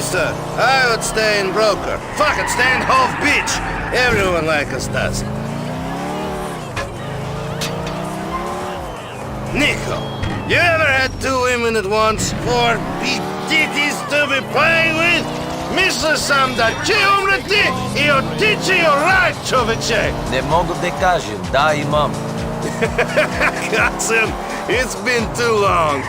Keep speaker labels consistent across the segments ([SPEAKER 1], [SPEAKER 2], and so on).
[SPEAKER 1] sir. I would stay in Broker. Fuck it, stay in Hove Beach. Everyone like us does. Nico, you ever had two women at once? Four bitches to be playing with? Мисля съм да че умрете и оттича и орай, човече!
[SPEAKER 2] Не мога да кажем, да имам.
[SPEAKER 1] Cousin, it's been too long.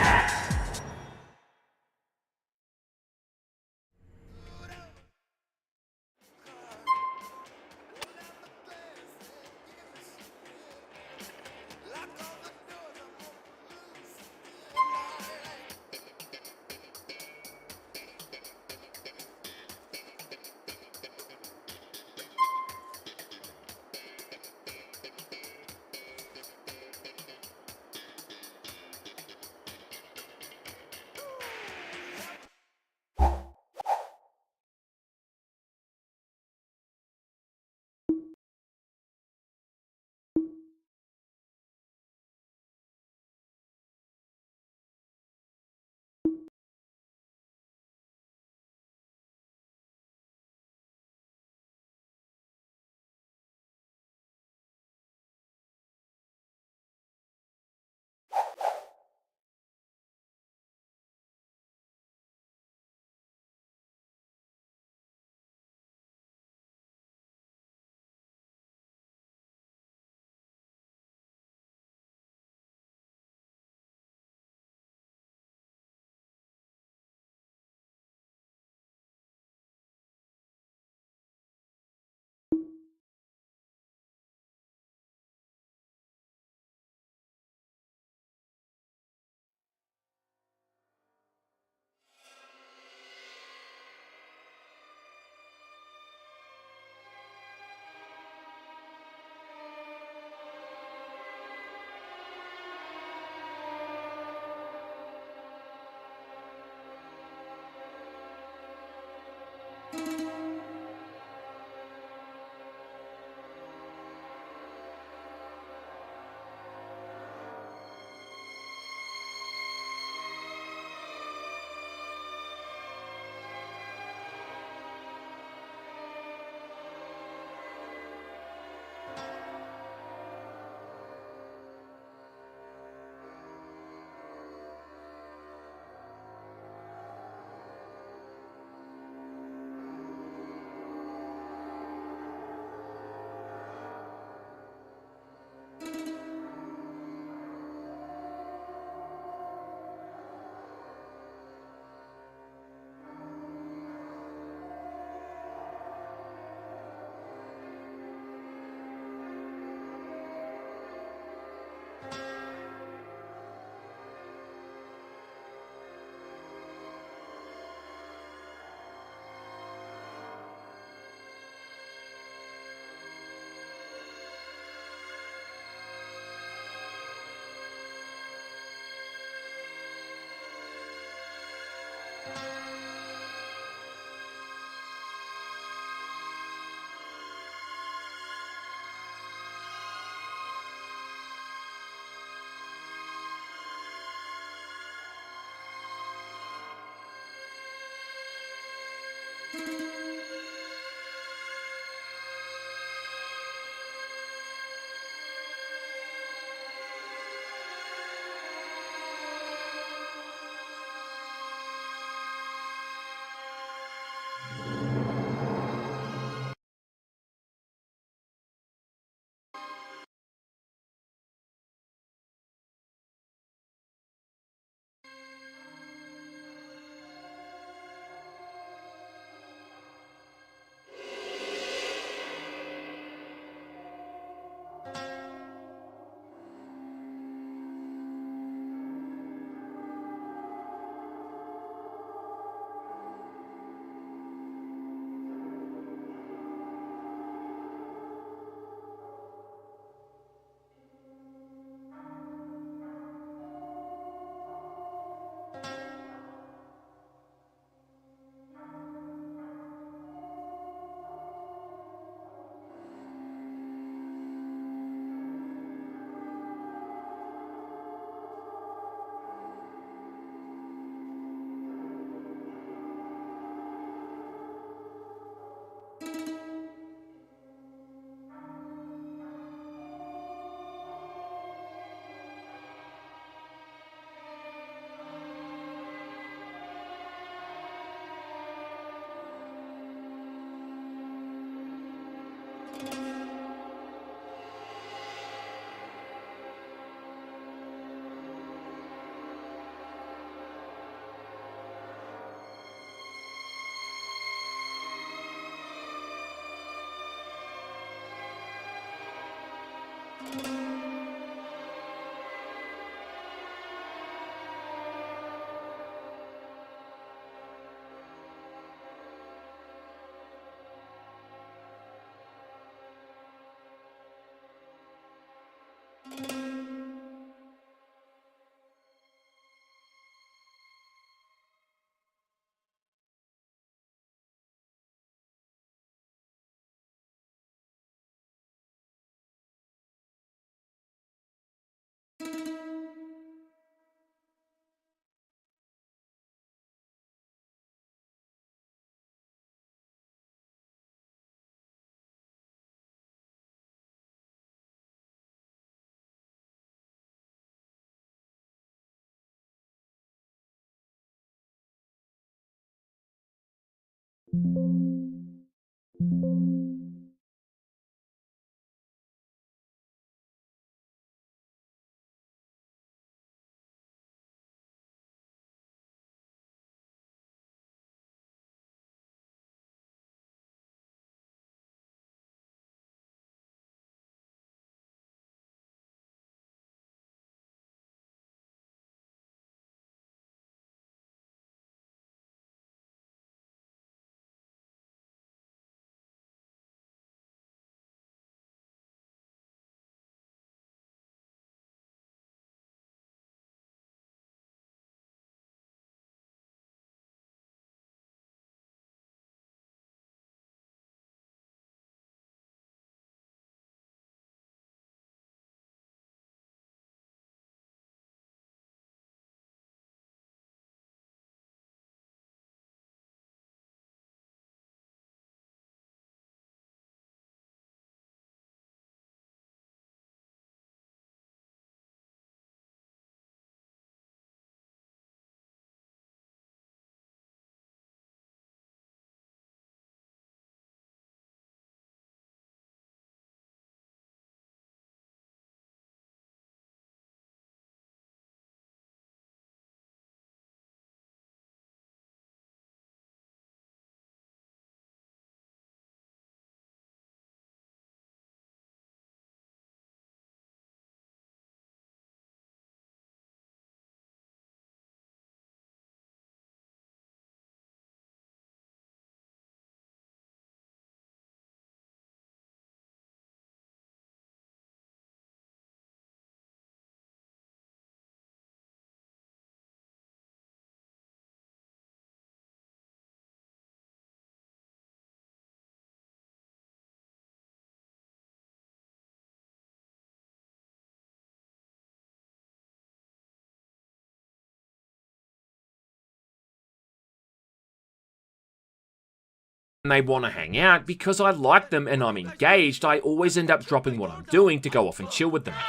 [SPEAKER 3] And they want to hang out, because I like them and I'm engaged, I always end up dropping what I'm doing to go off and chill with them.
[SPEAKER 4] Hey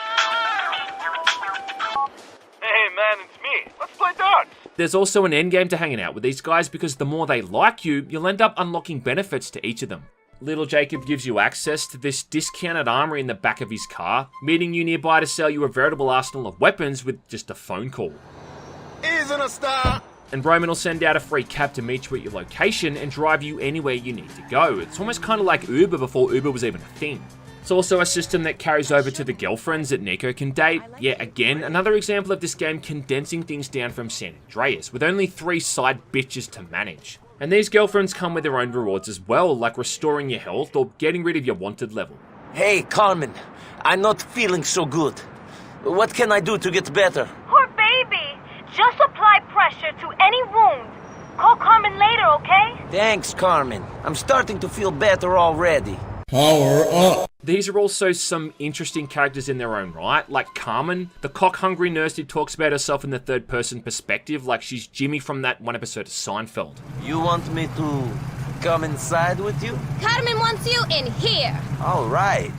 [SPEAKER 4] man, it's me. Let's play darts.
[SPEAKER 3] There's also an endgame to hanging out with these guys, because the more they like you, you'll end up unlocking benefits to each of them. Little Jacob gives you access to this discounted armory in the back of his car, meeting you nearby to sell you a veritable arsenal of weapons with just a phone call.
[SPEAKER 1] Isn't a star.
[SPEAKER 3] And Roman will send out a free cab to meet you at your location and drive you anywhere you need to go. It's almost kind of like Uber before Uber was even a thing. It's also a system that carries over to the girlfriends that Nico can date. Yeah, again, another example of this game condensing things down from San Andreas, with only 3 side bitches to manage. And these girlfriends come with their own rewards as well, like restoring your health or getting rid of your wanted level.
[SPEAKER 2] Hey, Carmen, I'm not feeling so good. What can I do to get better?
[SPEAKER 5] Poor baby. Just apply pressure to any wound. Call Carmen later, okay?
[SPEAKER 2] Thanks, Carmen. I'm starting to feel better already.
[SPEAKER 1] Power up.
[SPEAKER 3] These are also some interesting characters in their own right, like Carmen, the cock-hungry nurse who talks about herself in the third-person perspective like she's Jimmy from that one episode of Seinfeld.
[SPEAKER 2] You want me to come inside with you?
[SPEAKER 5] Carmen wants you in here.
[SPEAKER 2] All right.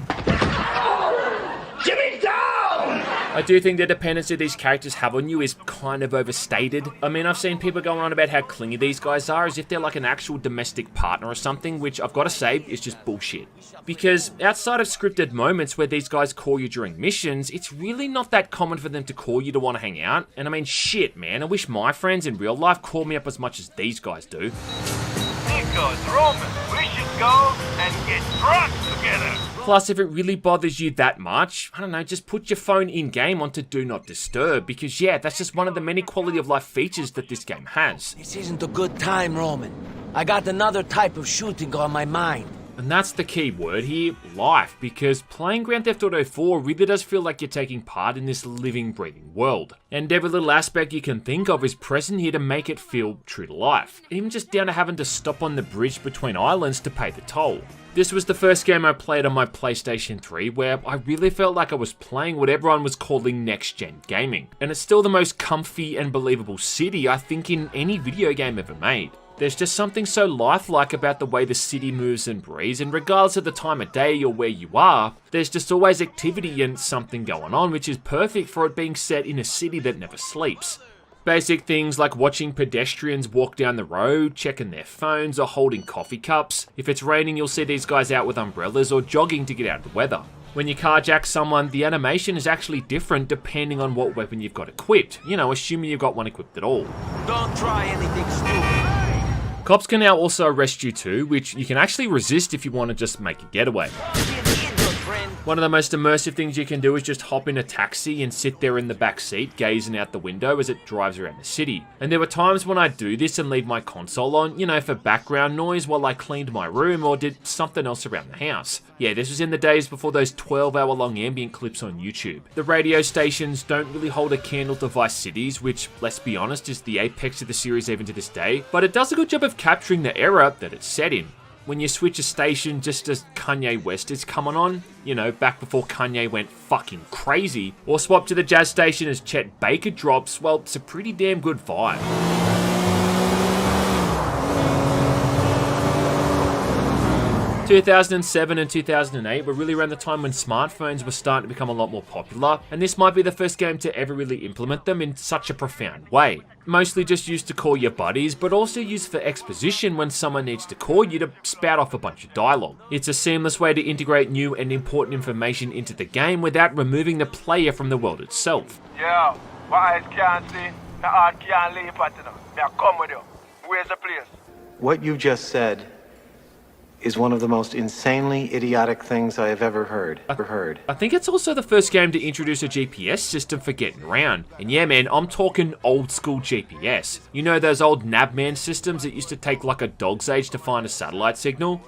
[SPEAKER 1] Jimmy down!
[SPEAKER 3] I do think the dependency these characters have on you is kind of overstated. I mean, I've seen people going on about how clingy these guys are as if they're like an actual domestic partner or something, which I've got to say is just bullshit. Because outside of scripted moments where these guys call you during missions, it's really not that common for them to call you to want to hang out. And I mean, shit, man, I wish my friends in real life call me up as much as these guys do.
[SPEAKER 4] Nico, it's Roman. We should Let's go and get drunk together.
[SPEAKER 3] Plus, if it really bothers you that much, I don't know, just put your phone in-game onto Do Not Disturb, because yeah, that's just one of the many quality of life features that this game has.
[SPEAKER 2] This isn't a good time, Roman. I got another type of shooting on my mind.
[SPEAKER 3] And that's the key word here, life, because playing Grand Theft Auto 4 really does feel like you're taking part in this living, breathing world. And every little aspect you can think of is present here to make it feel true to life. Even just down to having to stop on the bridge between islands to pay the toll. This was the first game I played on my PlayStation 3 where I really felt like I was playing what everyone was calling next-gen gaming. And it's still the most comfy and believable city I think in any video game ever made. There's just something so lifelike about the way the city moves and breathes, and regardless of the time of day or where you are, there's just always activity and something going on, which is perfect for it being set in a city that never sleeps. Basic things like watching pedestrians walk down the road, checking their phones, or holding coffee cups. If it's raining, you'll see these guys out with umbrellas or jogging to get out of the weather. When you carjack someone, the animation is actually different depending on what weapon you've got equipped. You know, assuming you've got one equipped at all.
[SPEAKER 2] Don't try anything stupid.
[SPEAKER 3] Cops can now also arrest you too, which you can actually resist if you want to just make a getaway. One of the most immersive things you can do is just hop in a taxi and sit there in the back seat, gazing out the window as it drives around the city. And there were times when I'd do this and leave my console on, you know, for background noise while I cleaned my room or did something else around the house. Yeah, this was in the days before those 12-hour-long ambient clips on YouTube. The radio stations don't really hold a candle to Vice Cities, which, let's be honest, is the apex of the series even to this day, but it does a good job of capturing the era that it's set in. When you switch a station just as Kanye West is coming on, you know, back before Kanye went fucking crazy, or swap to the jazz station as Chet Baker drops, well, it's a pretty damn good vibe. 2007 and 2008 were really around the time when smartphones were starting to become a lot more popular, and this might be the first game to ever really implement them in such a profound way. Mostly just used to call your buddies, but also used for exposition when someone needs to call you to spout off a bunch of dialogue. It's a seamless way to integrate new and important information into the game without removing the player from the world itself.
[SPEAKER 4] Yeah, what eyes can't see, the heart can't leave at it. May I come with you? Where's the place?
[SPEAKER 6] What you just said is one of the most insanely idiotic things I have ever heard.
[SPEAKER 3] I think it's also the first game to introduce a GPS system for getting around. And yeah man, I'm talking old school GPS. You know those old Navman systems that used to take like a dog's age to find a satellite signal?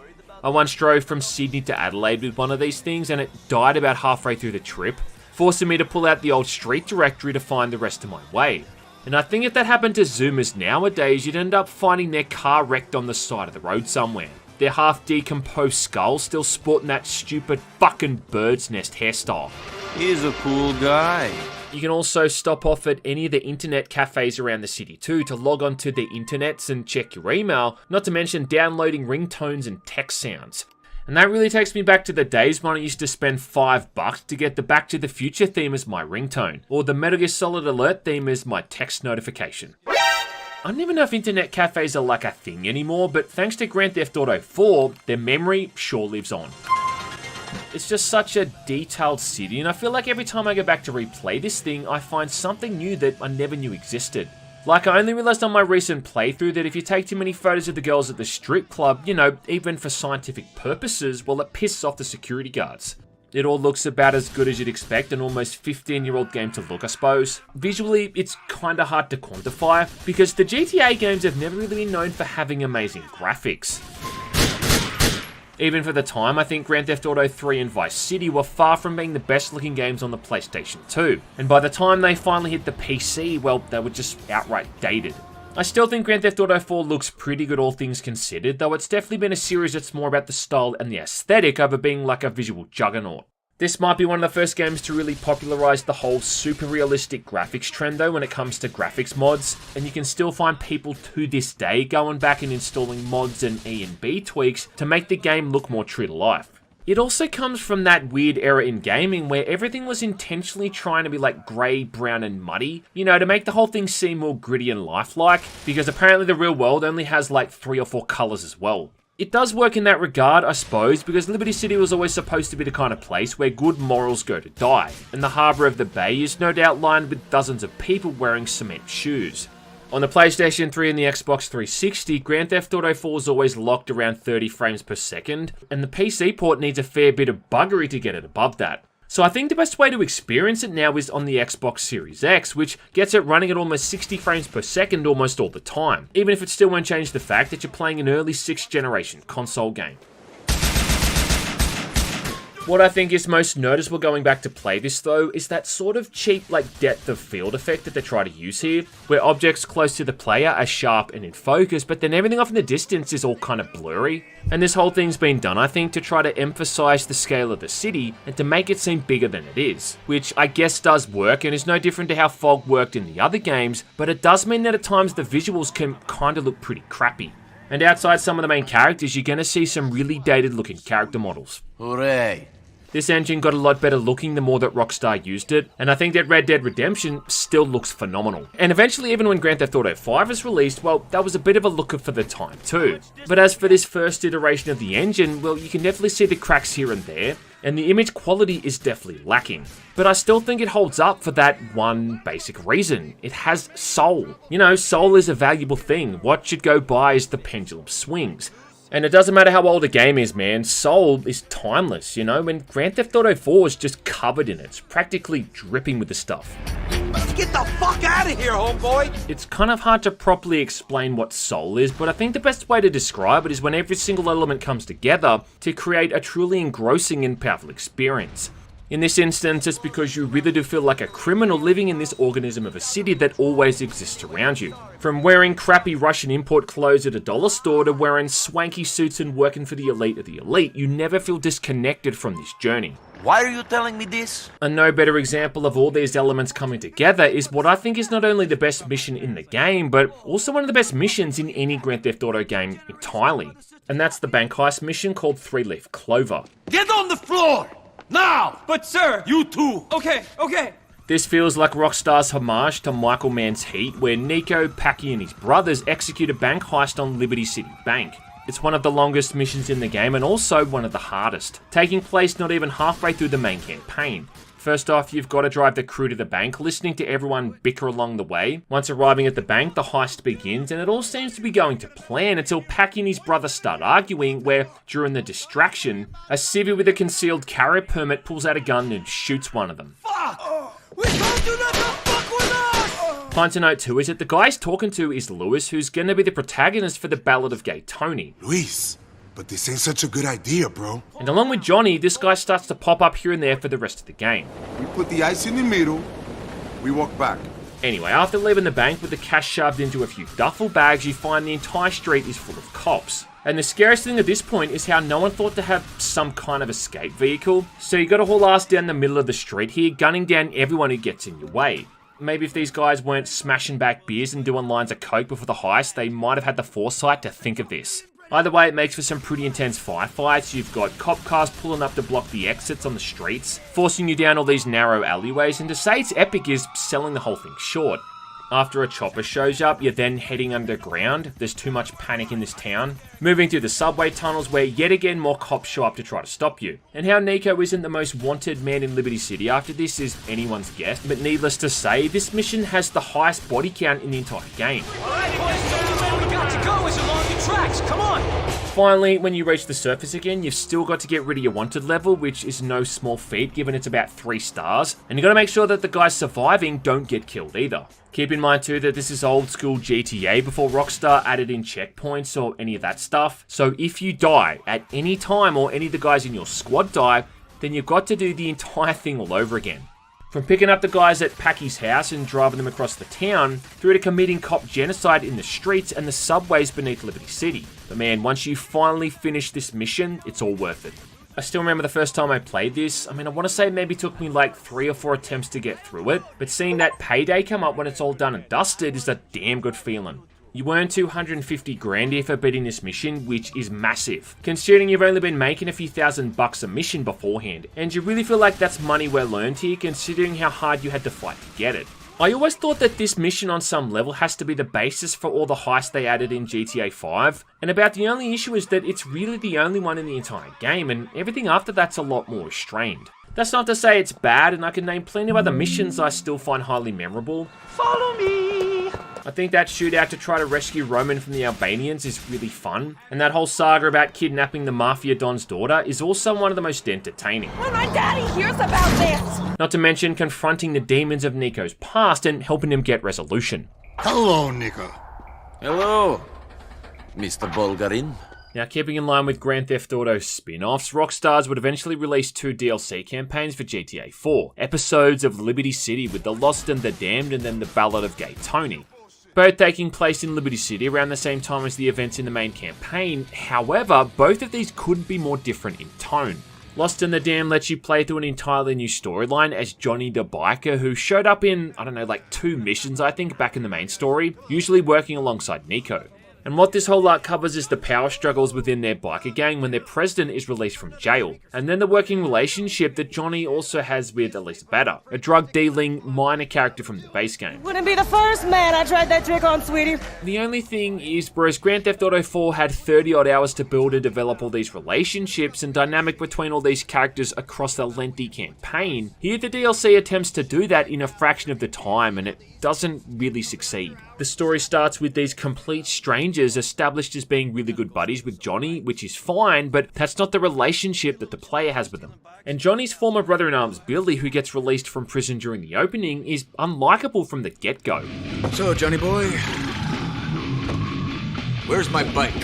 [SPEAKER 3] I once drove from Sydney to Adelaide with one of these things and it died about halfway through the trip, forcing me to pull out the old street directory to find the rest of my way. And I think if that happened to Zoomers nowadays, you'd end up finding their car wrecked on the side of the road somewhere. Their half-decomposed skull still sporting that stupid fucking bird's nest hairstyle.
[SPEAKER 7] He's a cool guy.
[SPEAKER 3] You can also stop off at any of the internet cafes around the city too to log on to the internets and check your email, not to mention downloading ringtones and text sounds. And that really takes me back to the days when I used to spend $5 to get the Back to the Future theme as my ringtone, or the Metal Gear Solid Alert theme as my text notification. I don't even know if internet cafes are like a thing anymore, but thanks to Grand Theft Auto 4, their memory sure lives on. It's just such a detailed city, and I feel like every time I go back to replay this thing, I find something new that I never knew existed. Like, I only realized on my recent playthrough that if you take too many photos of the girls at the strip club, you know, even for scientific purposes, well, it pisses off the security guards. It all looks about as good as you'd expect an almost 15-year-old game to look, I suppose. Visually, it's kinda hard to quantify, because the GTA games have never really been known for having amazing graphics. Even for the time, I think Grand Theft Auto 3 and Vice City were far from being the best looking games on the PlayStation 2. And by the time they finally hit the PC, well, they were just outright dated. I still think Grand Theft Auto 4 looks pretty good all things considered, though it's definitely been a series that's more about the style and the aesthetic over being like a visual juggernaut. This might be one of the first games to really popularize the whole super realistic graphics trend though when it comes to graphics mods, and you can still find people to this day going back and installing mods and E and B tweaks to make the game look more true to life. It also comes from that weird era in gaming where everything was intentionally trying to be like grey, brown and muddy, you know, to make the whole thing seem more gritty and lifelike, because apparently the real world only has like 3 or 4 colours as well. It does work in that regard, I suppose, because Liberty City was always supposed to be the kind of place where good morals go to die, and the harbour of the bay is no doubt lined with dozens of people wearing cement shoes. On the PlayStation 3 and the Xbox 360, Grand Theft Auto 4 is always locked around 30 frames per second, and the PC port needs a fair bit of buggery to get it above that. So I think the best way to experience it now is on the Xbox Series X, which gets it running at almost 60 frames per second almost all the time, even if it still won't change the fact that you're playing an early 6th generation console game. What I think is most noticeable going back to play this though is that sort of cheap like depth of field effect that they try to use here, where objects close to the player are sharp and in focus, but then everything off in the distance is all kind of blurry. And this whole thing's been done, I think, to try to emphasize the scale of the city and to make it seem bigger than it is, which I guess does work and is no different to how fog worked in the other games, but it does mean that at times the visuals can kind of look pretty crappy. And outside some of the main characters, you're going to see some really dated looking character models.
[SPEAKER 7] Hooray.
[SPEAKER 3] This engine got a lot better looking the more that Rockstar used it, and I think that Red Dead Redemption still looks phenomenal. And eventually, even when Grand Theft Auto 5 was released, well, that was a bit of a looker for the time too. But as for this first iteration of the engine, well, you can definitely see the cracks here and there, and the image quality is definitely lacking. But I still think it holds up for that one basic reason. It has soul. You know, soul is a valuable thing. What should go by as the pendulum swings. And it doesn't matter how old a game is, man, soul is timeless, you know, and Grand Theft Auto 4 is just covered in it. It's practically dripping with the stuff.
[SPEAKER 8] Let's get the fuck out of here, homeboy!
[SPEAKER 3] It's kind of hard to properly explain what soul is, but I think the best way to describe it is when every single element comes together to create a truly engrossing and powerful experience. In this instance, it's because you really do feel like a criminal living in this organism of a city that always exists around you. From wearing crappy Russian import clothes at a dollar store to wearing swanky suits and working for the elite of the elite, you never feel disconnected from this journey.
[SPEAKER 7] Why are you telling me this?
[SPEAKER 3] A no better example of all these elements coming together is what I think is not only the best mission in the game, but also one of the best missions in any Grand Theft Auto game entirely. And that's the bank heist mission called 3-Leaf Clover.
[SPEAKER 8] Get on the floor! Now! But sir! You too! Okay.
[SPEAKER 3] This feels like Rockstar's homage to Michael Mann's Heat, where Nico, Packie and his brothers execute a bank heist on Liberty City Bank. It's one of the longest missions in the game and also one of the hardest, taking place not even halfway through the main campaign. First off, you've got to drive the crew to the bank, listening to everyone bicker along the way. Once arriving at the bank, the heist begins, and it all seems to be going to plan until Packie and his brother start arguing, where, during the distraction, a civvy with a concealed carry permit pulls out a gun and shoots one of them.
[SPEAKER 8] Fuck! We told you not to fuck with us!
[SPEAKER 3] Point to note too is that the guy he's talking to is Lewis, who's going to be the protagonist for the Ballad of Gay Tony.
[SPEAKER 9] Luis, but this ain't such a good idea, bro.
[SPEAKER 3] And along with Johnny, this guy starts to pop up here and there for the rest of the game.
[SPEAKER 9] We put the ice in the middle, we walk back.
[SPEAKER 3] Anyway, after leaving the bank with the cash shoved into a few duffel bags, you find the entire street is full of cops. And the scariest thing at this point is how no one thought to have some kind of escape vehicle. So you gotta haul ass down the middle of the street here, gunning down everyone who gets in your way. Maybe if these guys weren't smashing back beers and doing lines of coke before the heist, they might have had the foresight to think of this. Either way, it makes for some pretty intense firefights. You've got cop cars pulling up to block the exits on the streets, forcing you down all these narrow alleyways, and to say it's epic is selling the whole thing short. After a chopper shows up, you're then heading underground. There's too much panic in this town. Moving through the subway tunnels where yet again more cops show up to try to stop you. And how Nico isn't the most wanted man in Liberty City after this is anyone's guess, but needless to say, this mission has the highest body count in the entire game.
[SPEAKER 8] Alright, boys and gentlemen, we got to go as along the tracks, come on!
[SPEAKER 3] Finally, when you reach the surface again, you've still got to get rid of your wanted level, which is no small feat given it's about 3 stars, and you got to make sure that the guys surviving don't get killed either. Keep in mind too that this is old school GTA before Rockstar added in checkpoints or any of that stuff, so if you die at any time or any of the guys in your squad die, then you've got to do the entire thing all over again. From picking up the guys at Packie's house and driving them across the town, through to committing cop genocide in the streets and the subways beneath Liberty City. But man, once you finally finish this mission, it's all worth it. I still remember the first time I played this. I mean, I want to say it maybe took me like 3 or 4 attempts to get through it, but seeing that payday come up when it's all done and dusted is a damn good feeling. You earn 250 grand here for beating this mission, which is massive, considering you've only been making a few $1,000 a mission beforehand, and you really feel like that's money well earned here considering how hard you had to fight to get it. I always thought that this mission on some level has to be the basis for all the heists they added in GTA 5, and about the only issue is that it's really the only one in the entire game, and everything after that's a lot more restrained. That's not to say it's bad, and I can name plenty of other missions I still find highly memorable.
[SPEAKER 8] Follow me!
[SPEAKER 3] I think that shootout to try to rescue Roman from the Albanians is really fun, and that whole saga about kidnapping the Mafia Don's daughter is also one of the most entertaining.
[SPEAKER 10] When my daddy hears about this!
[SPEAKER 3] Not to mention confronting the demons of Nico's past and helping him get resolution.
[SPEAKER 9] Hello, Nico.
[SPEAKER 7] Hello, Mr. Bulgarin.
[SPEAKER 3] Now, keeping in line with Grand Theft Auto spin-offs, Rockstars would eventually release 2 DLC campaigns for GTA 4, episodes of Liberty City with the Lost and the Damned and then the Ballad of Gay Tony. Both taking place in Liberty City around the same time as the events in the main campaign. However, both of these couldn't be more different in tone. Lost in the Damned lets you play through an entirely new storyline as Johnny the Biker, who showed up in, 2 missions I think back in the main story, usually working alongside Nico. And what this whole arc covers is the power struggles within their biker gang when their president is released from jail, and then the working relationship that Johnny also has with Elisa Bader, a drug-dealing minor character from the base game.
[SPEAKER 10] Wouldn't be the first man I tried that trick on, sweetie.
[SPEAKER 3] The only thing is, whereas Grand Theft Auto 4 had 30 odd hours to build and develop all these relationships and dynamic between all these characters across a lengthy campaign, here the DLC attempts to do that in a fraction of the time, and it doesn't really succeed. The story starts with these complete strangers established as being really good buddies with Johnny, which is fine, but that's not the relationship that the player has with them. And Johnny's former brother-in-arms, Billy, who gets released from prison during the opening, is unlikable from the get-go.
[SPEAKER 8] So, Johnny boy, where's my bike?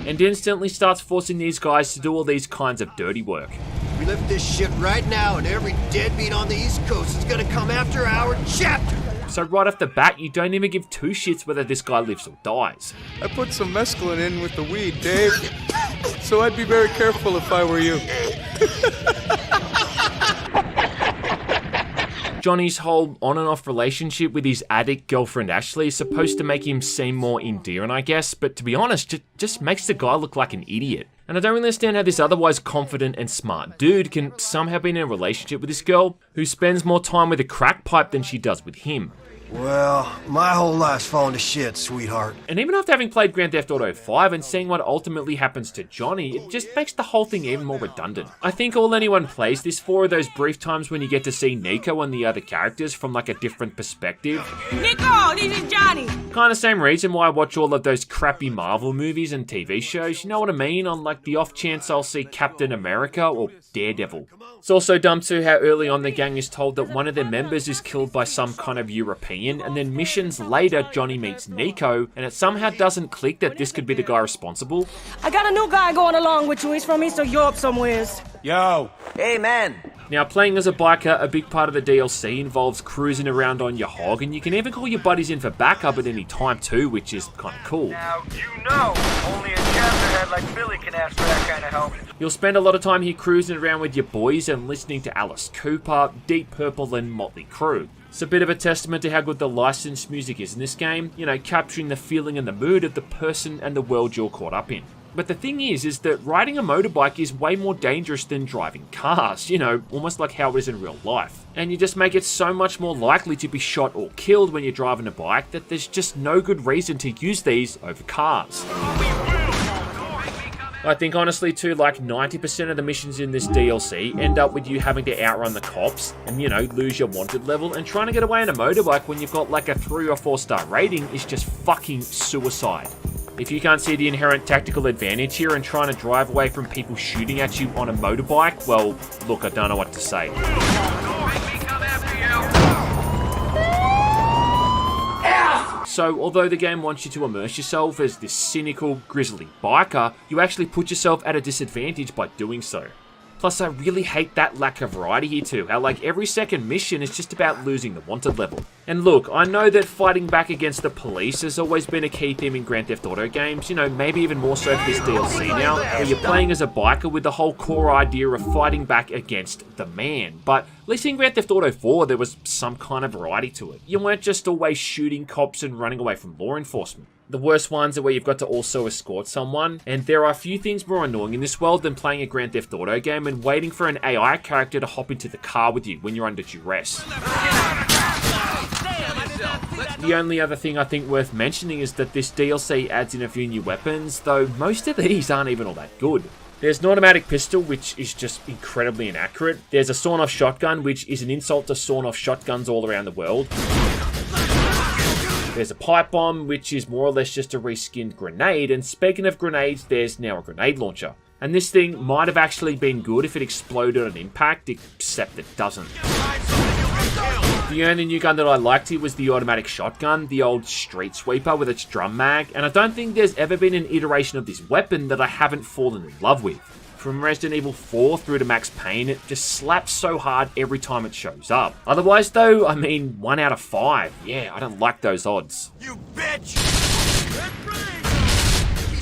[SPEAKER 3] And instantly starts forcing these guys to do all these kinds of dirty work.
[SPEAKER 11] We lift this shit right now, and every deadbeat on the East Coast is gonna come after our chapter.
[SPEAKER 3] So right off the bat, you don't even give 2 shits whether this guy lives or dies.
[SPEAKER 12] I put some mescaline in with the weed, Dave. So I'd be very careful if I were you.
[SPEAKER 3] Johnny's whole on and off relationship with his addict girlfriend Ashley is supposed to make him seem more endearing, I guess, but to be honest, just makes the guy look like an idiot. And I don't really understand how this otherwise confident and smart dude can somehow be in a relationship with this girl who spends more time with a crack pipe than she does with him.
[SPEAKER 11] Well, my whole life's fallen to shit, sweetheart.
[SPEAKER 3] And even after having played Grand Theft Auto 5 and seeing what ultimately happens to Johnny, it just makes the whole thing even more redundant. I think all anyone plays this for are those brief times when you get to see Nico and the other characters from like a different perspective.
[SPEAKER 10] Nico, this is Johnny.
[SPEAKER 3] Kind of same reason why I watch all of those crappy Marvel movies and TV shows, you know what I mean? On like the off chance I'll see Captain America or Daredevil. It's also dumb too how early on the gang is told that one of their members is killed by some kind of European, and then missions later Johnny meets Nico, and it somehow doesn't click that this could be the guy responsible.
[SPEAKER 10] I got a new guy going along with you. He's from Eastern Europe somewheres.
[SPEAKER 8] Yo!
[SPEAKER 7] Hey, man!
[SPEAKER 3] Now, playing as a biker, a big part of the DLC involves cruising around on your hog, and you can even call your buddies in for backup at any time too, which is kind of cool.
[SPEAKER 4] Now, you know, only a chapter head like Billy can ask for that kind of help.
[SPEAKER 3] You'll spend a lot of time here cruising around with your boys and listening to Alice Cooper, Deep Purple and Motley Crue. It's a bit of a testament to how good the licensed music is in this game, you know, capturing the feeling and the mood of the person and the world you're caught up in. But the thing is that riding a motorbike is way more dangerous than driving cars, you know, almost like how it is in real life. And you just make it so much more likely to be shot or killed when you're driving a bike that there's just no good reason to use these over cars. I think honestly too, like 90% of the missions in this DLC end up with you having to outrun the cops and, you know, lose your wanted level, and trying to get away on a motorbike when you've got like a 3 or 4 star rating is just fucking suicide. If you can't see the inherent tactical advantage here and trying to drive away from people shooting at you on a motorbike, well, look, I don't know what to say. So, although the game wants you to immerse yourself as this cynical, grisly biker, you actually put yourself at a disadvantage by doing so. Plus, I really hate that lack of variety here too, how like every second mission is just about losing the wanted level. And look, I know that fighting back against the police has always been a key theme in Grand Theft Auto games, you know, maybe even more so for this DLC now, where you're playing as a biker with the whole core idea of fighting back against the man. But at least in Grand Theft Auto 4, there was some kind of variety to it. You weren't just always shooting cops and running away from law enforcement. The worst ones are where you've got to also escort someone, and there are a few things more annoying in this world than playing a Grand Theft Auto game and waiting for an AI character to hop into the car with you when you're under duress. The only other thing I think worth mentioning is that this DLC adds in a few new weapons, though most of these aren't even all that good. There's an automatic pistol, which is just incredibly inaccurate. There's a sawn-off shotgun, which is an insult to sawn-off shotguns all around the world. There's a pipe bomb, which is more or less just a reskinned grenade, and speaking of grenades, there's now a grenade launcher. And this thing might have actually been good if it exploded on impact, except it doesn't. The only new gun that I liked here was the automatic shotgun, the old street sweeper with its drum mag, and I don't think there's ever been an iteration of this weapon that I haven't fallen in love with. From Resident Evil 4 through to Max Payne, it just slaps so hard every time it shows up. Otherwise though, I mean, 1 out of 5. Yeah, I don't like those odds.
[SPEAKER 11] You bitch!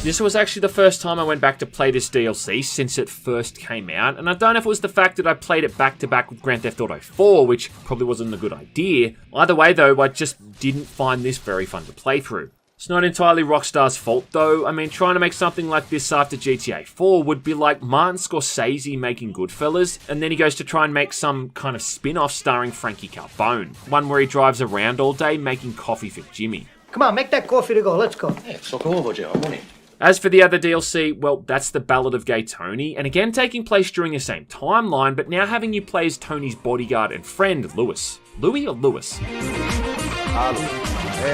[SPEAKER 3] This was actually the first time I went back to play this DLC since it first came out, and I don't know if it was the fact that I played it back to back with Grand Theft Auto 4, which probably wasn't a good idea. Either way though, I just didn't find this very fun to play through. It's not entirely Rockstar's fault though. I mean, trying to make something like this after GTA 4 would be like Martin Scorsese making Goodfellas, and then he goes to try and make some kind of spin-off starring Frankie Carbone. One where he drives around all day making coffee for Jimmy.
[SPEAKER 10] Come on, make that coffee to go. Let's go.
[SPEAKER 3] As for the other DLC, well, that's the Ballad of Gay Tony, and again taking place during the same timeline, but now having you play as Tony's bodyguard and friend, Lewis. Louis or Lewis?
[SPEAKER 9] Hey,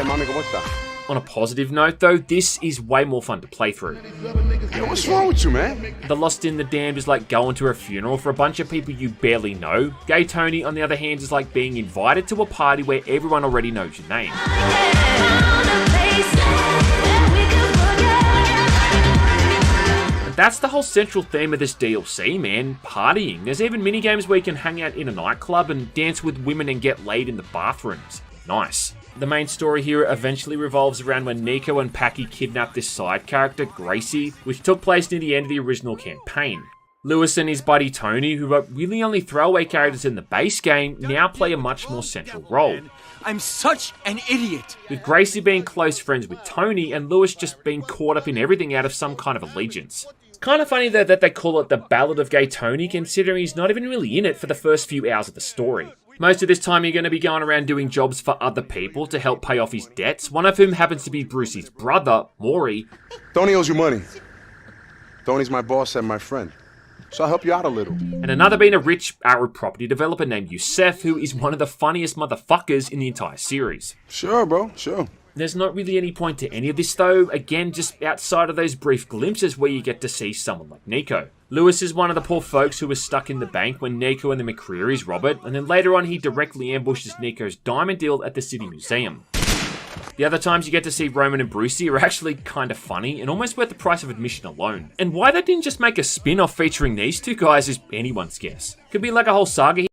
[SPEAKER 9] mami, ¿cómo está?
[SPEAKER 3] On a positive note though, this is way more fun to play through.
[SPEAKER 9] Yo, what's wrong with you, man?
[SPEAKER 3] The Lost in the Damned is like going to a funeral for a bunch of people you barely know. Gay Tony, on the other hand, is like being invited to a party where everyone already knows your name. And that's the whole central theme of this DLC, man. Partying. There's even minigames where you can hang out in a nightclub and dance with women and get laid in the bathrooms. Nice. The main story here eventually revolves around when Nico and Packie kidnapped this side character, Gracie, which took place near the end of the original campaign. Lewis and his buddy Tony, who were really only throwaway characters in the base game, now play a much more central role.
[SPEAKER 8] I'm such an idiot.
[SPEAKER 3] With Gracie being close friends with Tony and Lewis just being caught up in everything out of some kind of allegiance. It's kind of funny though that they call it the Ballad of Gay Tony, considering he's not even really in it for the first few hours of the story. Most of this time you're going to be going around doing jobs for other people to help pay off his debts, one of whom happens to be Brucey's brother, Maury.
[SPEAKER 9] Tony owes you money. Tony's my boss and my friend, so I'll help you out a little.
[SPEAKER 3] And another being a rich Arab property developer named Youssef, who is one of the funniest motherfuckers in the entire series.
[SPEAKER 9] Sure, bro, sure.
[SPEAKER 3] There's not really any point to any of this though, again just outside of those brief glimpses where you get to see someone like Nico. Lewis is one of the poor folks who was stuck in the bank when Nico and the McCrearys rob it, and then later on he directly ambushes Nico's diamond deal at the City Museum. The other times you get to see Roman and Brucey are actually kind of funny and almost worth the price of admission alone. And why they didn't just make a spin-off featuring these two guys is anyone's guess. Could be like a whole saga.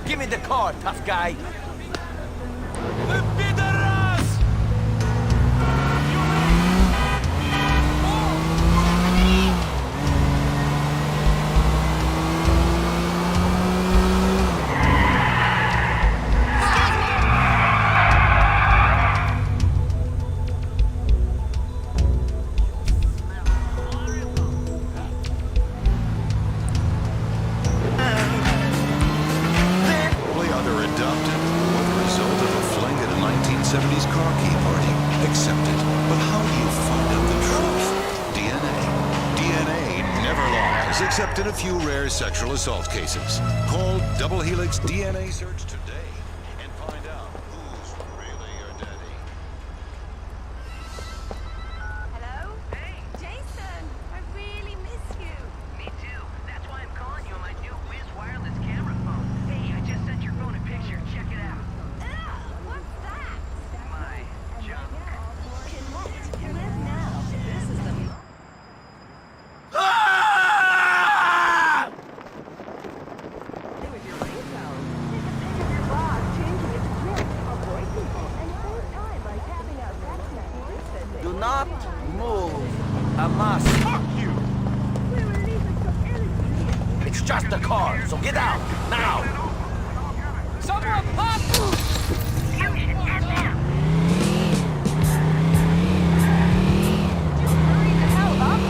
[SPEAKER 2] Give me the car, tough guy.
[SPEAKER 13] Except in a few rare sexual assault cases. Call Double Helix DNA Search today and find out who's really your daddy.
[SPEAKER 5] Hello? Hey, Jason. I really miss you. Me too. That's why I'm calling you on my new Wiz wireless camera phone. Hey, I just sent your phone a picture. Check it out. What's that? My junk. Connect. Live now. This is the...
[SPEAKER 2] Do not move. A must. Fuck you! It's just a car, so get out, now!
[SPEAKER 10] Someone pop!
[SPEAKER 5] Fusion, head now.
[SPEAKER 10] Hurry the hell up!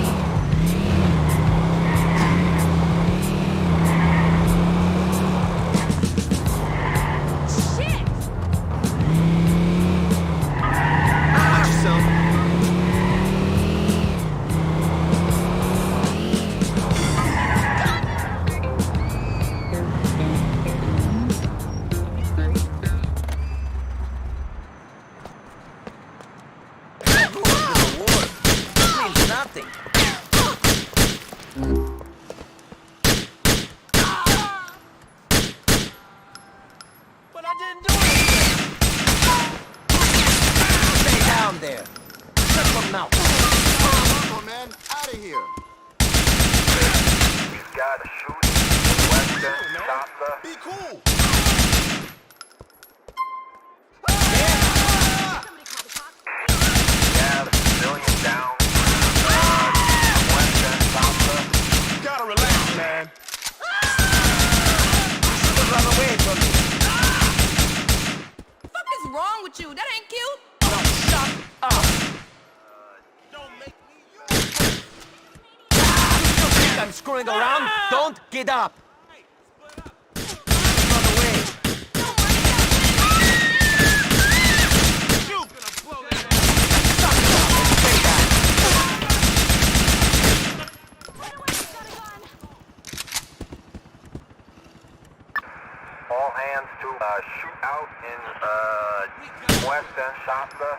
[SPEAKER 2] Nothing. But I didn't do anything. Stay down there. Shut them now.
[SPEAKER 11] Come on, man. Out of here.
[SPEAKER 4] We've got a shooting. Western, Shasta.
[SPEAKER 11] Be cool.
[SPEAKER 4] Yeah, the civilian down. Western, Shasta.
[SPEAKER 11] Gotta relax, man.
[SPEAKER 2] Run away from me.
[SPEAKER 10] Fuck is wrong with you? That ain't cute.
[SPEAKER 2] Now shut up.
[SPEAKER 11] Don't make me
[SPEAKER 2] You think I'm screwing around? Don't get up. Run away.
[SPEAKER 4] All hands to shootout in Western, Shasta.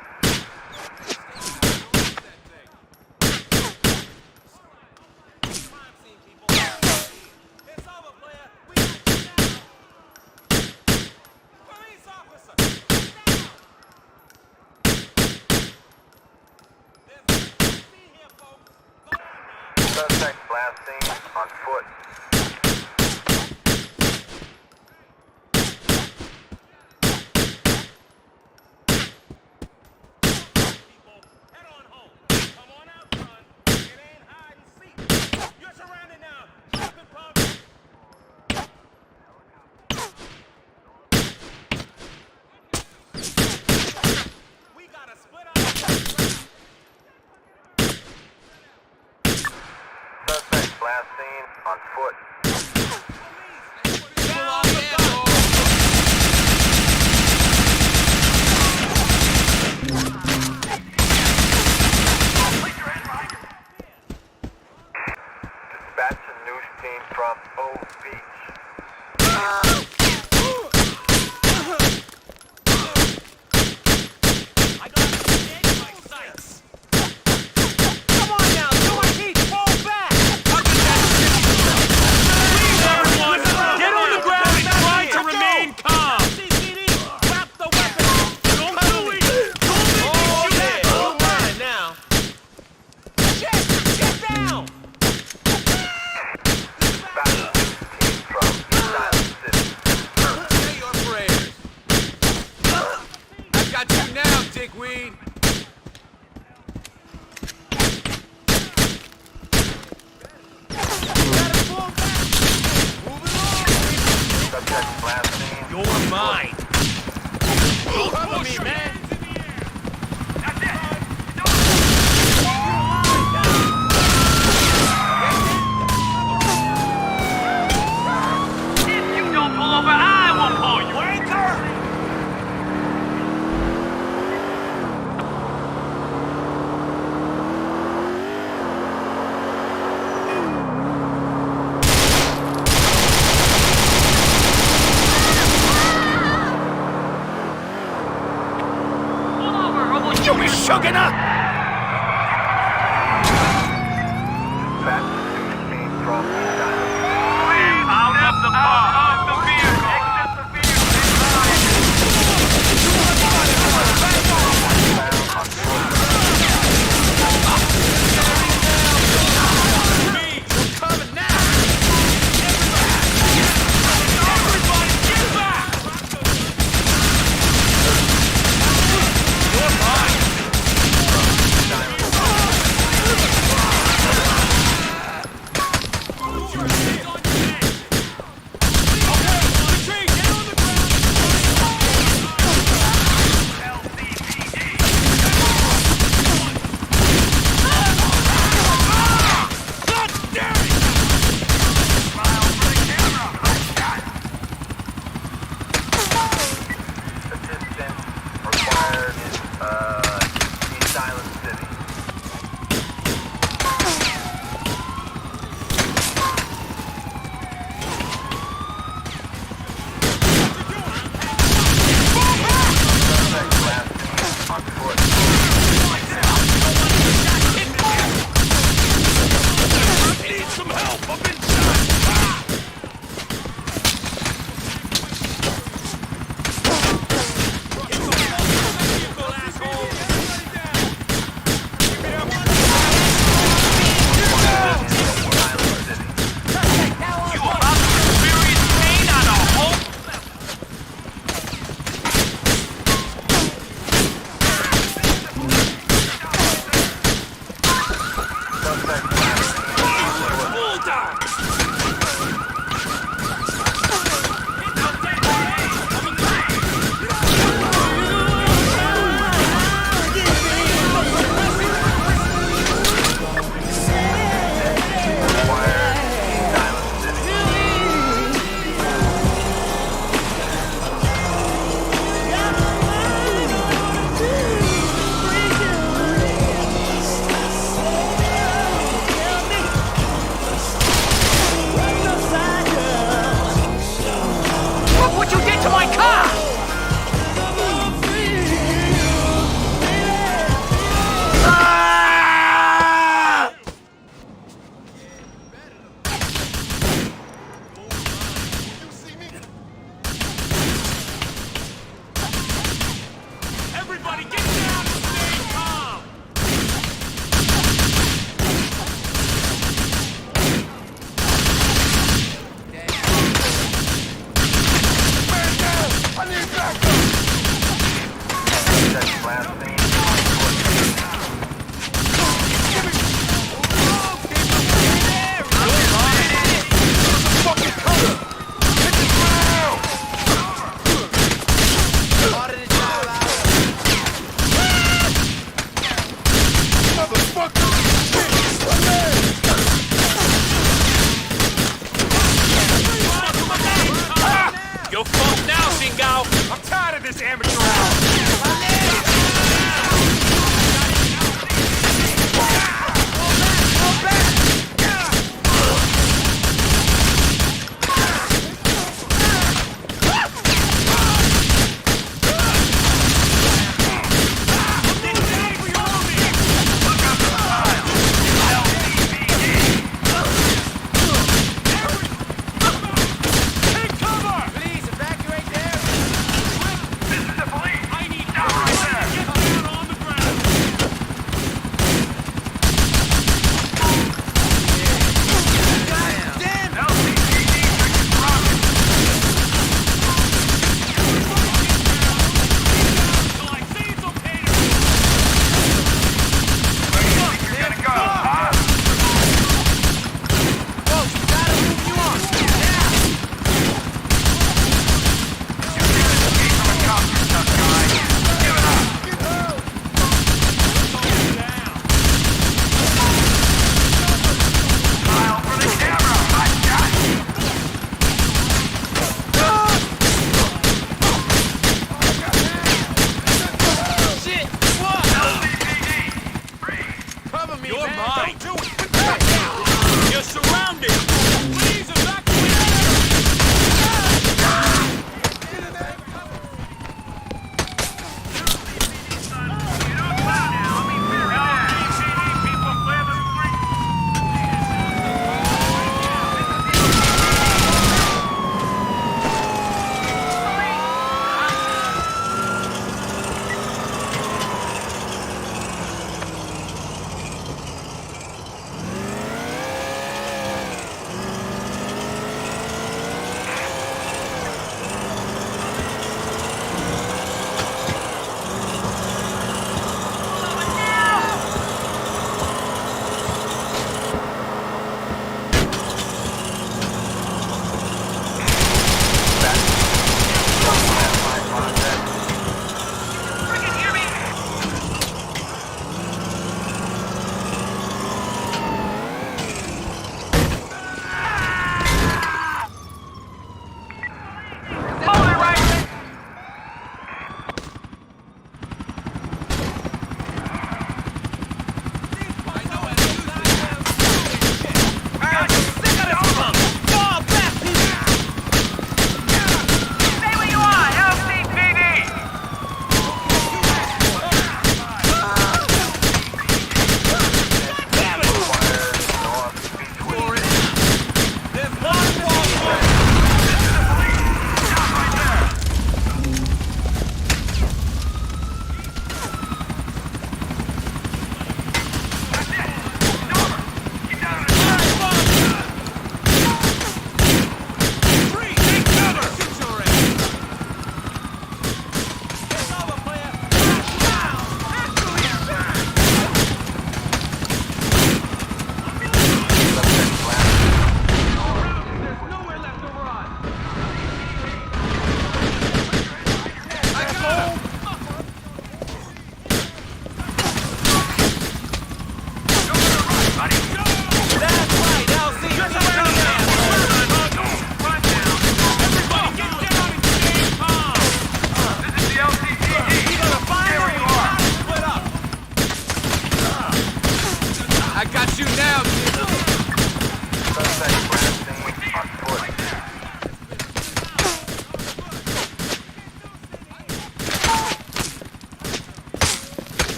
[SPEAKER 4] Suspect blasting on foot.
[SPEAKER 8] You're mine. Cover me, man.
[SPEAKER 4] If you don't pull over, I will pull you. Anchor!
[SPEAKER 8] You be shugging up!
[SPEAKER 4] Out of the bar! Out of the vehicle! Exit the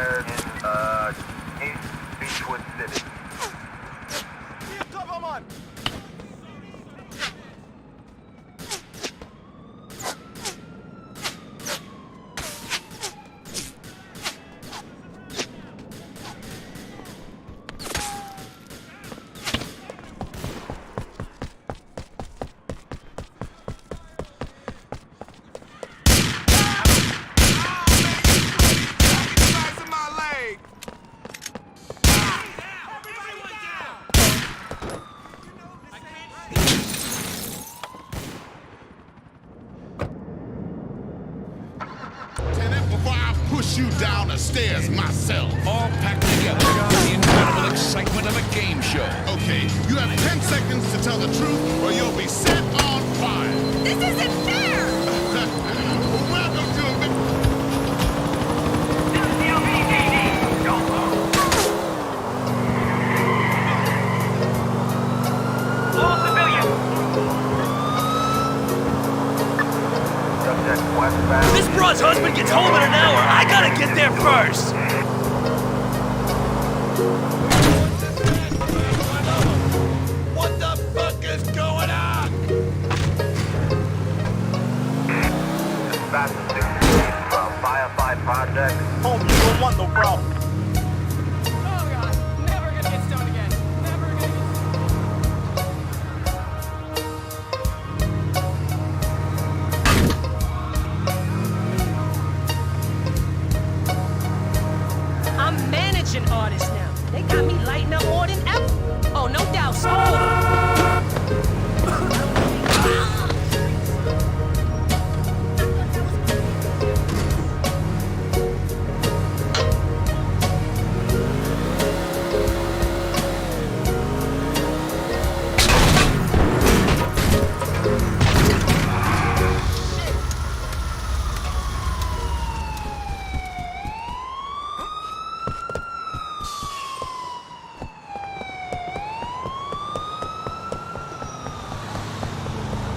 [SPEAKER 4] fired in East Beechwood City.
[SPEAKER 14] Push you down the stairs myself. All packed together. The incredible excitement of a game show. Okay, you have 10 seconds to tell the truth or you'll be set on fire.
[SPEAKER 5] This isn't fair!
[SPEAKER 14] Welcome to a...
[SPEAKER 4] All civilians! Subject westbound.
[SPEAKER 2] This broad's husband gets home in an hour. I gotta get there first.
[SPEAKER 14] What the fuck is going on?
[SPEAKER 4] Dispatch from Firefly Project.
[SPEAKER 2] Home, you don't want no problem.
[SPEAKER 10] Oh god, never gonna get stoned again. Never gonna get I'm managing artists now. They got me lighting up more than ever. Oh, no doubt, all of them.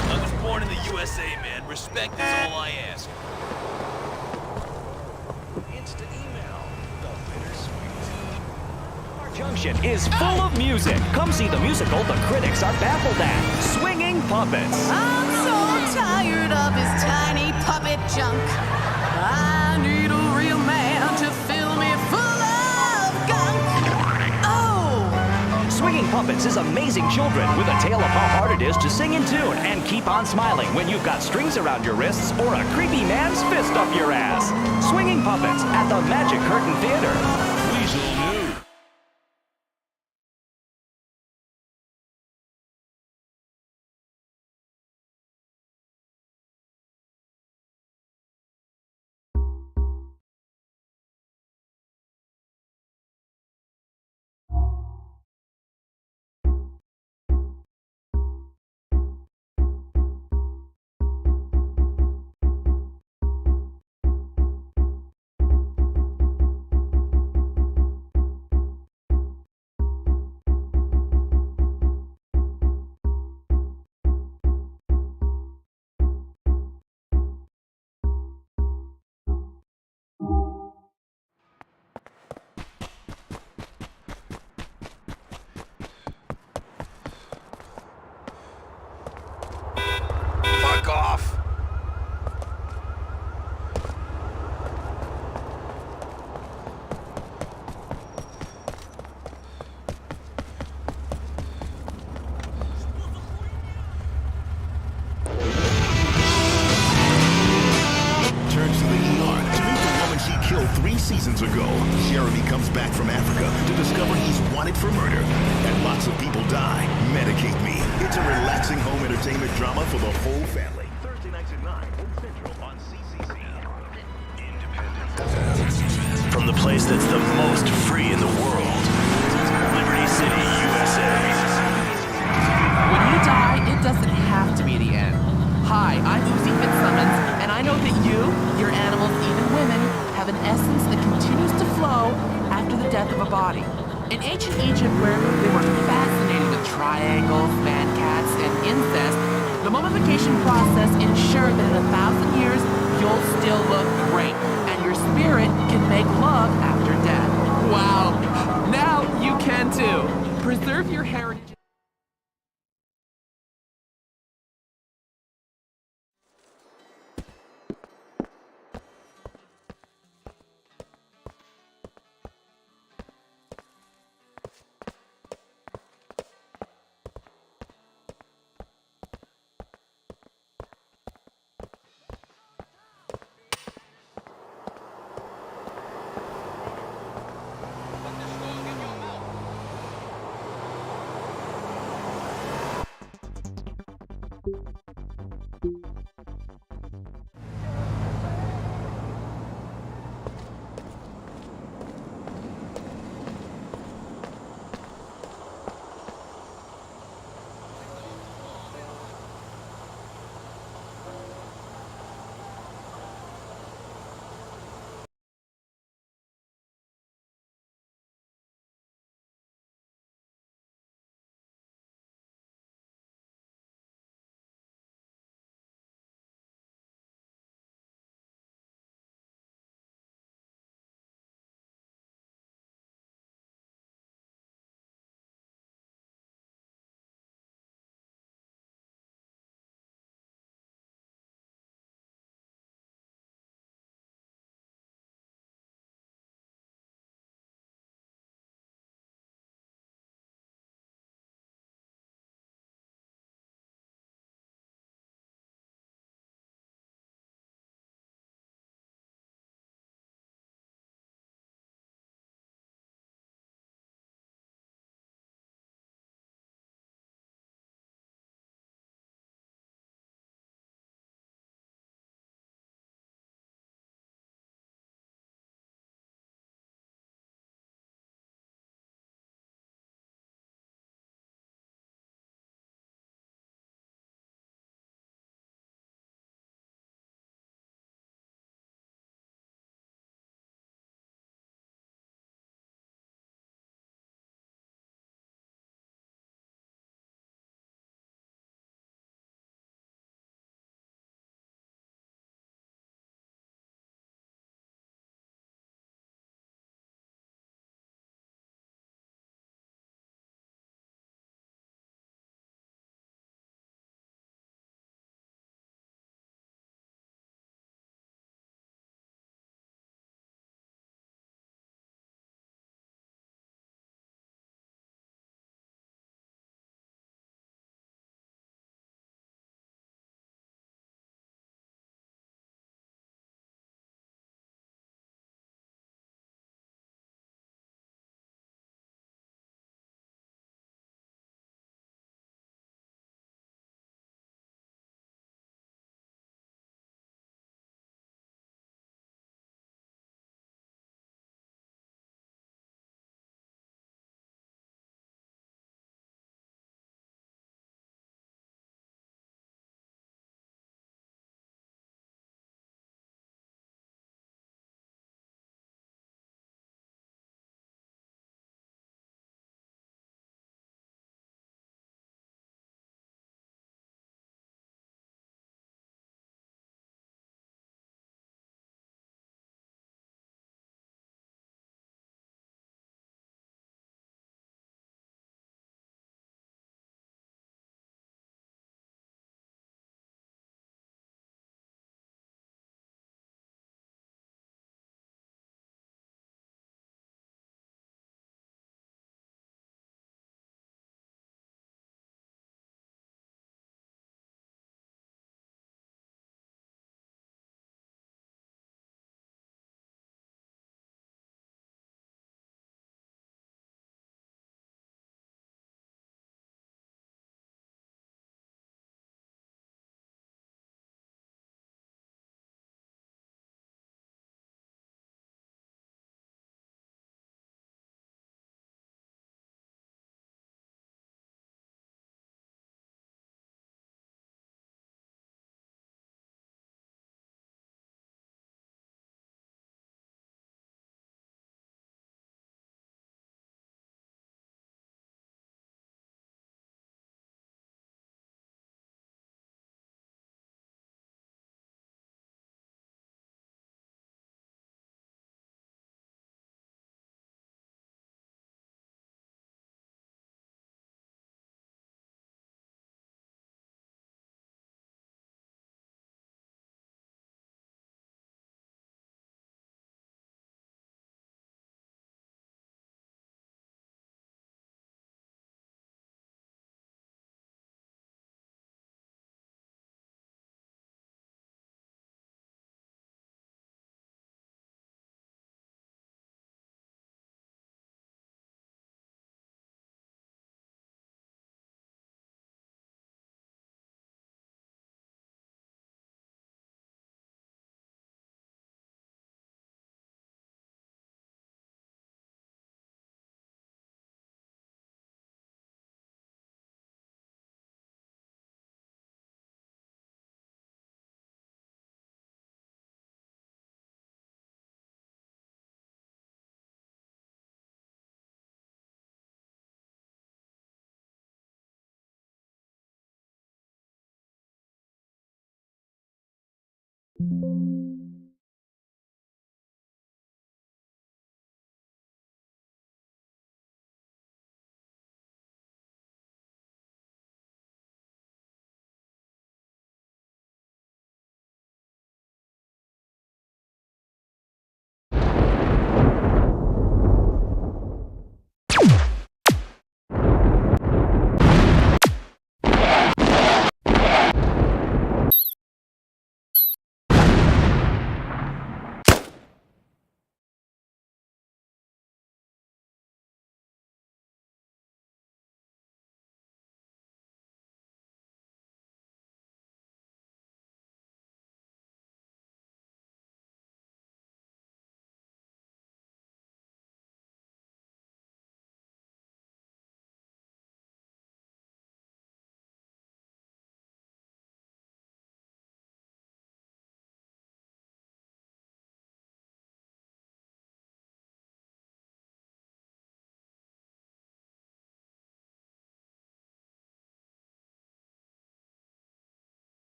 [SPEAKER 2] I was born in the USA, man. Respect is all I ask. Instant email. The bittersweet.
[SPEAKER 15] Junction is full of music. Come see the musical the critics are baffled at. Swinging Puppets.
[SPEAKER 5] I'm so tired of his tiny puppet junk. I need a real man to fill me full of gunk. Oh!
[SPEAKER 15] Swinging Puppets is amazing children with a tale of how hard it is to sing in tune and keep on smiling when you've got strings around your wrists or a creepy man's fist up your ass. Swinging Puppets at the Magic Curtain Theater.
[SPEAKER 14] Weasel New.
[SPEAKER 1] Fuck off!
[SPEAKER 16] Turns to the ER to meet the woman she killed 3 seasons ago. Jeremy comes back from Africa to discover he's wanted for murder. And lots of people die. Medicate Me. It's a relaxing home entertainment drama for the whole family. Thursday nights at 9, Central on CCC.
[SPEAKER 17] From the place that's the most free in the world, Liberty City, USA.
[SPEAKER 18] When you die, it doesn't have to be the end. Hi, I'm Uzi Fitzsimmons, and I know that you, your animals, even women, have an essence that continues to flow after the death of a body. In ancient Egypt, where they were fascinated with triangles, fan cats, and incest, the mummification process ensured that in 1,000 years, you'll still look great, and your spirit can make love after death. Wow, now you can too. Preserve your heritage.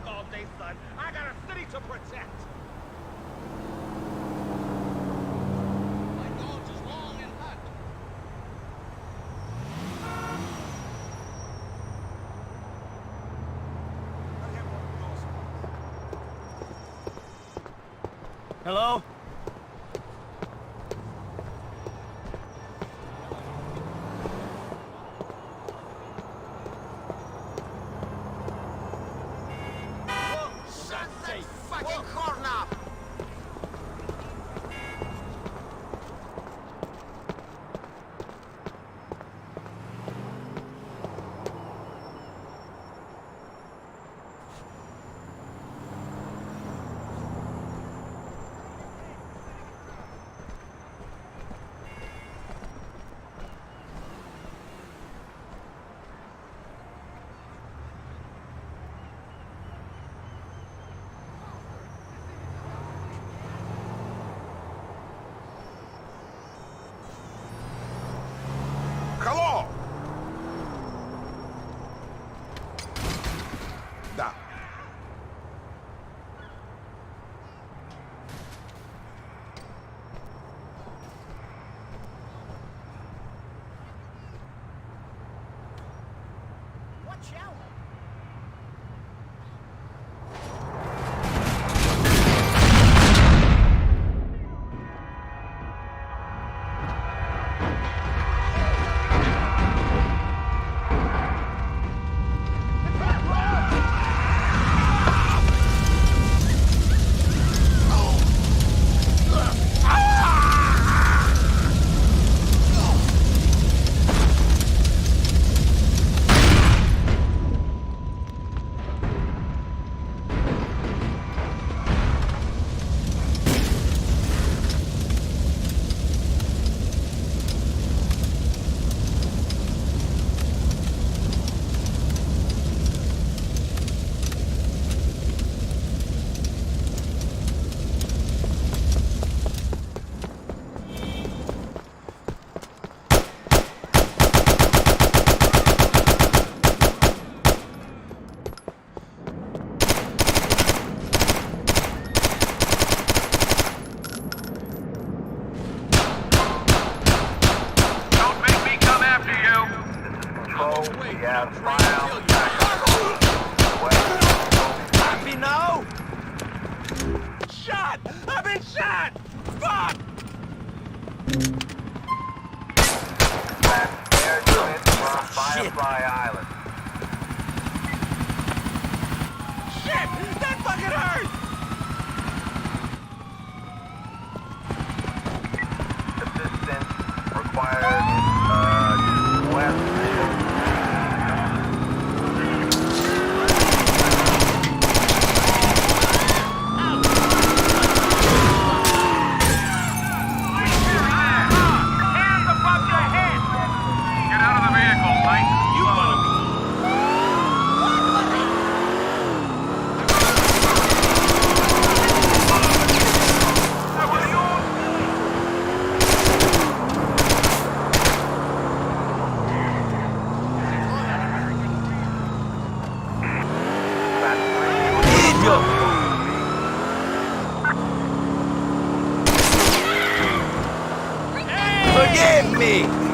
[SPEAKER 19] All day, son. I got a city to protect. My nose is long and hot.
[SPEAKER 2] Hello?
[SPEAKER 19] Happy now? Shot! I've been shot! Fuck! Air units from Firefly Island. Shit! That fucking hurts! Assistance required, west.
[SPEAKER 7] me!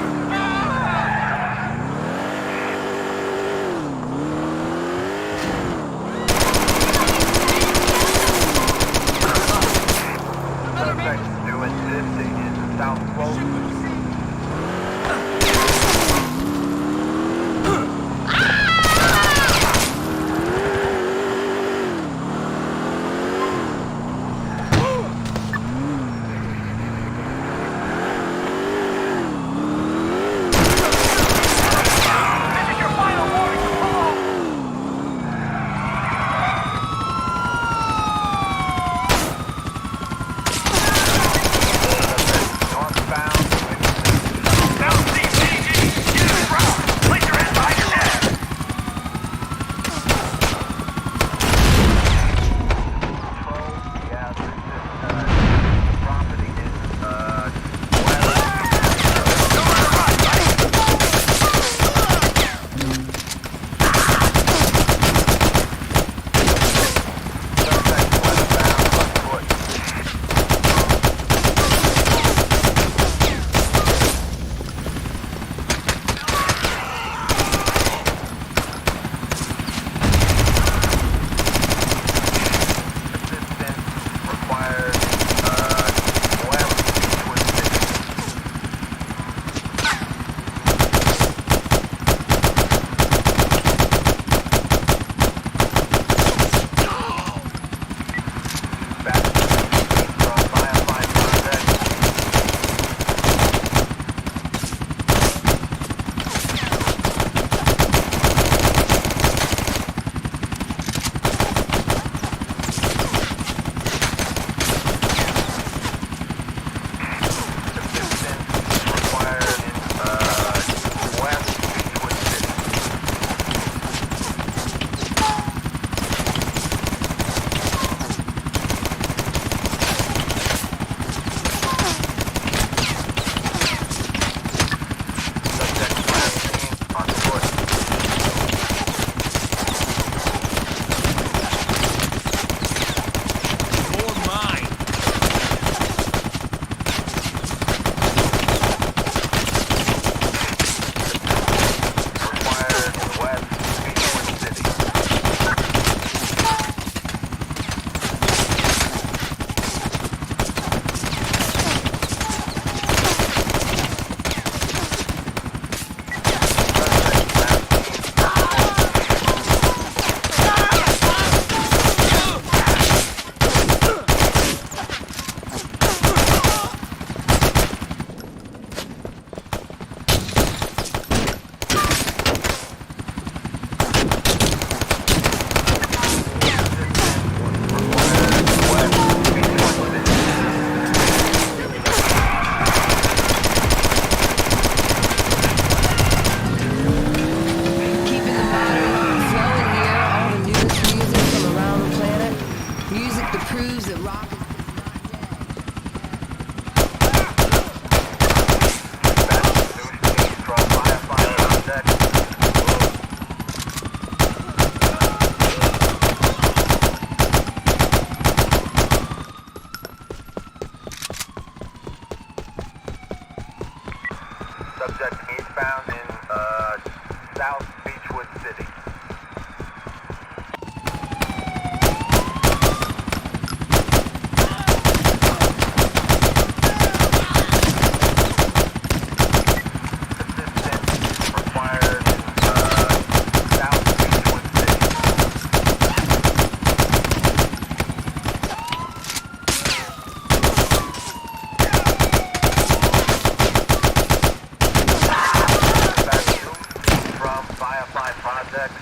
[SPEAKER 4] Firefly Project.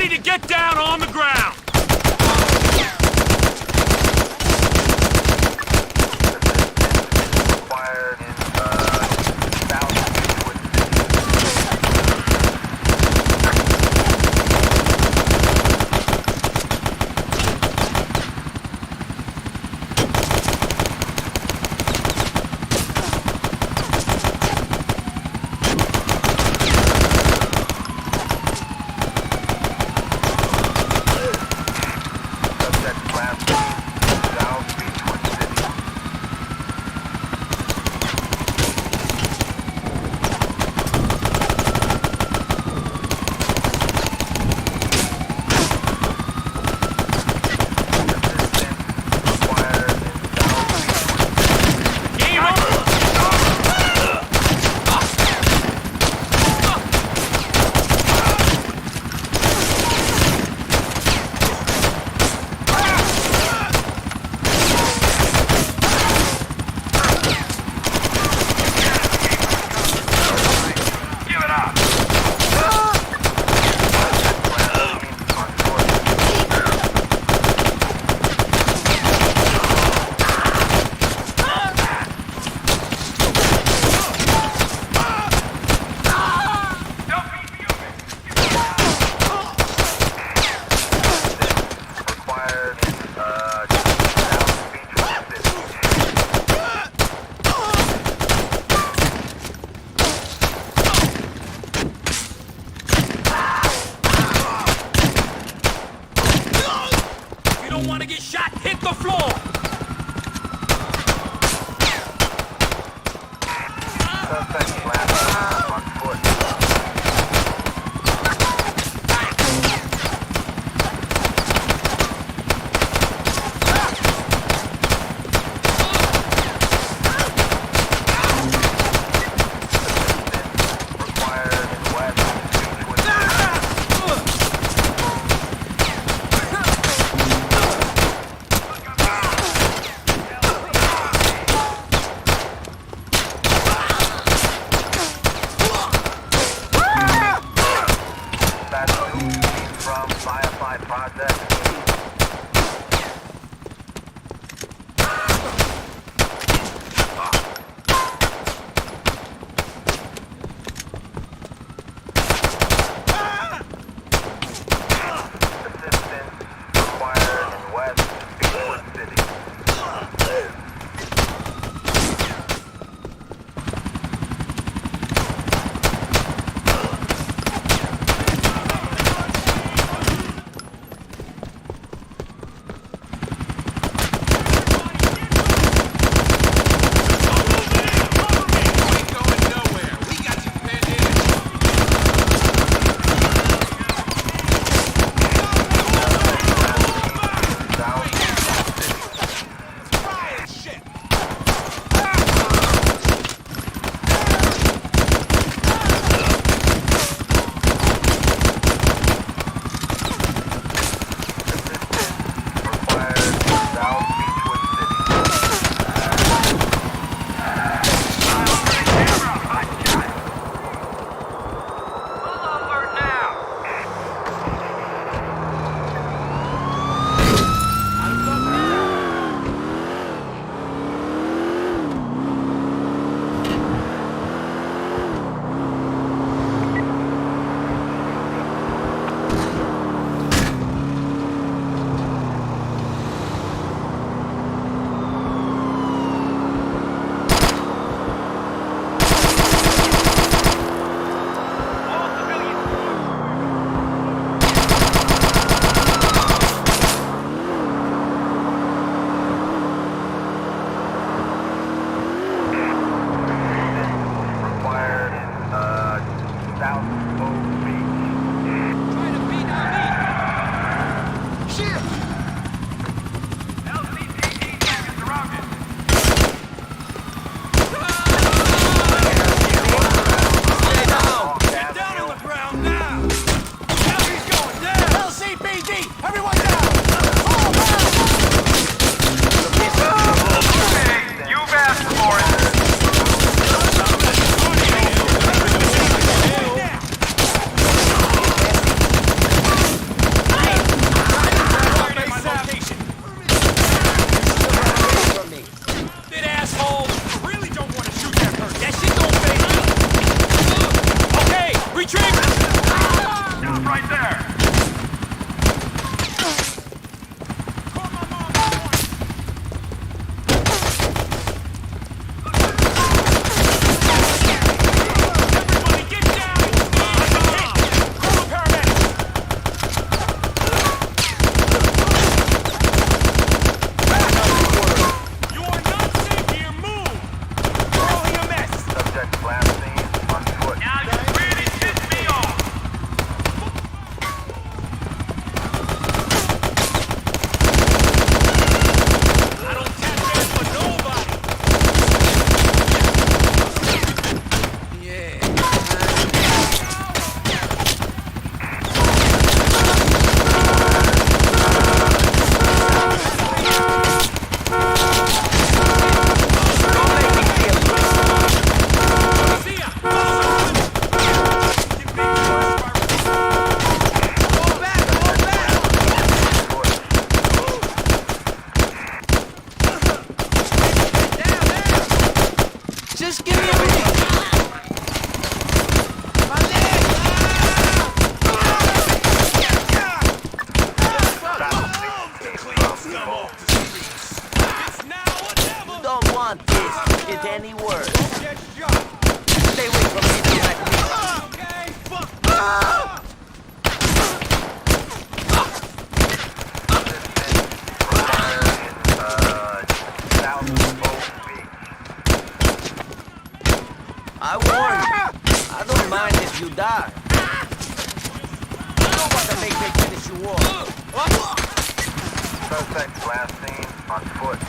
[SPEAKER 8] Everybody to get down on the ground!
[SPEAKER 7] make me finish you off.
[SPEAKER 4] Suspect last seen on foot.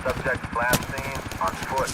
[SPEAKER 4] Subject last seen on foot.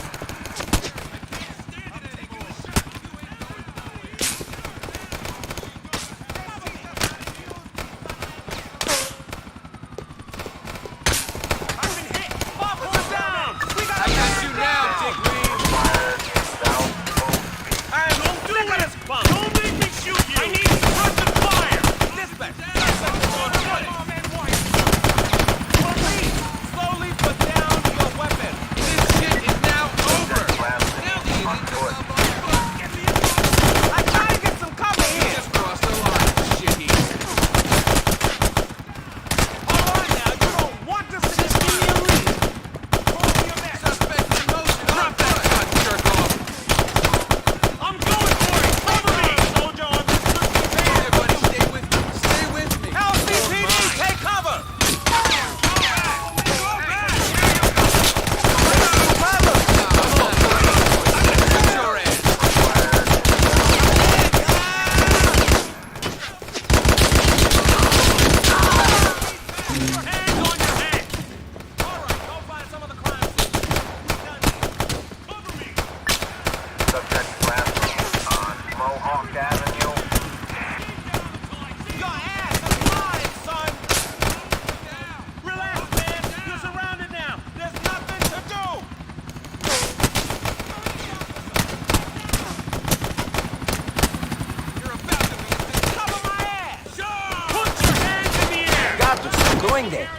[SPEAKER 7] Doing that.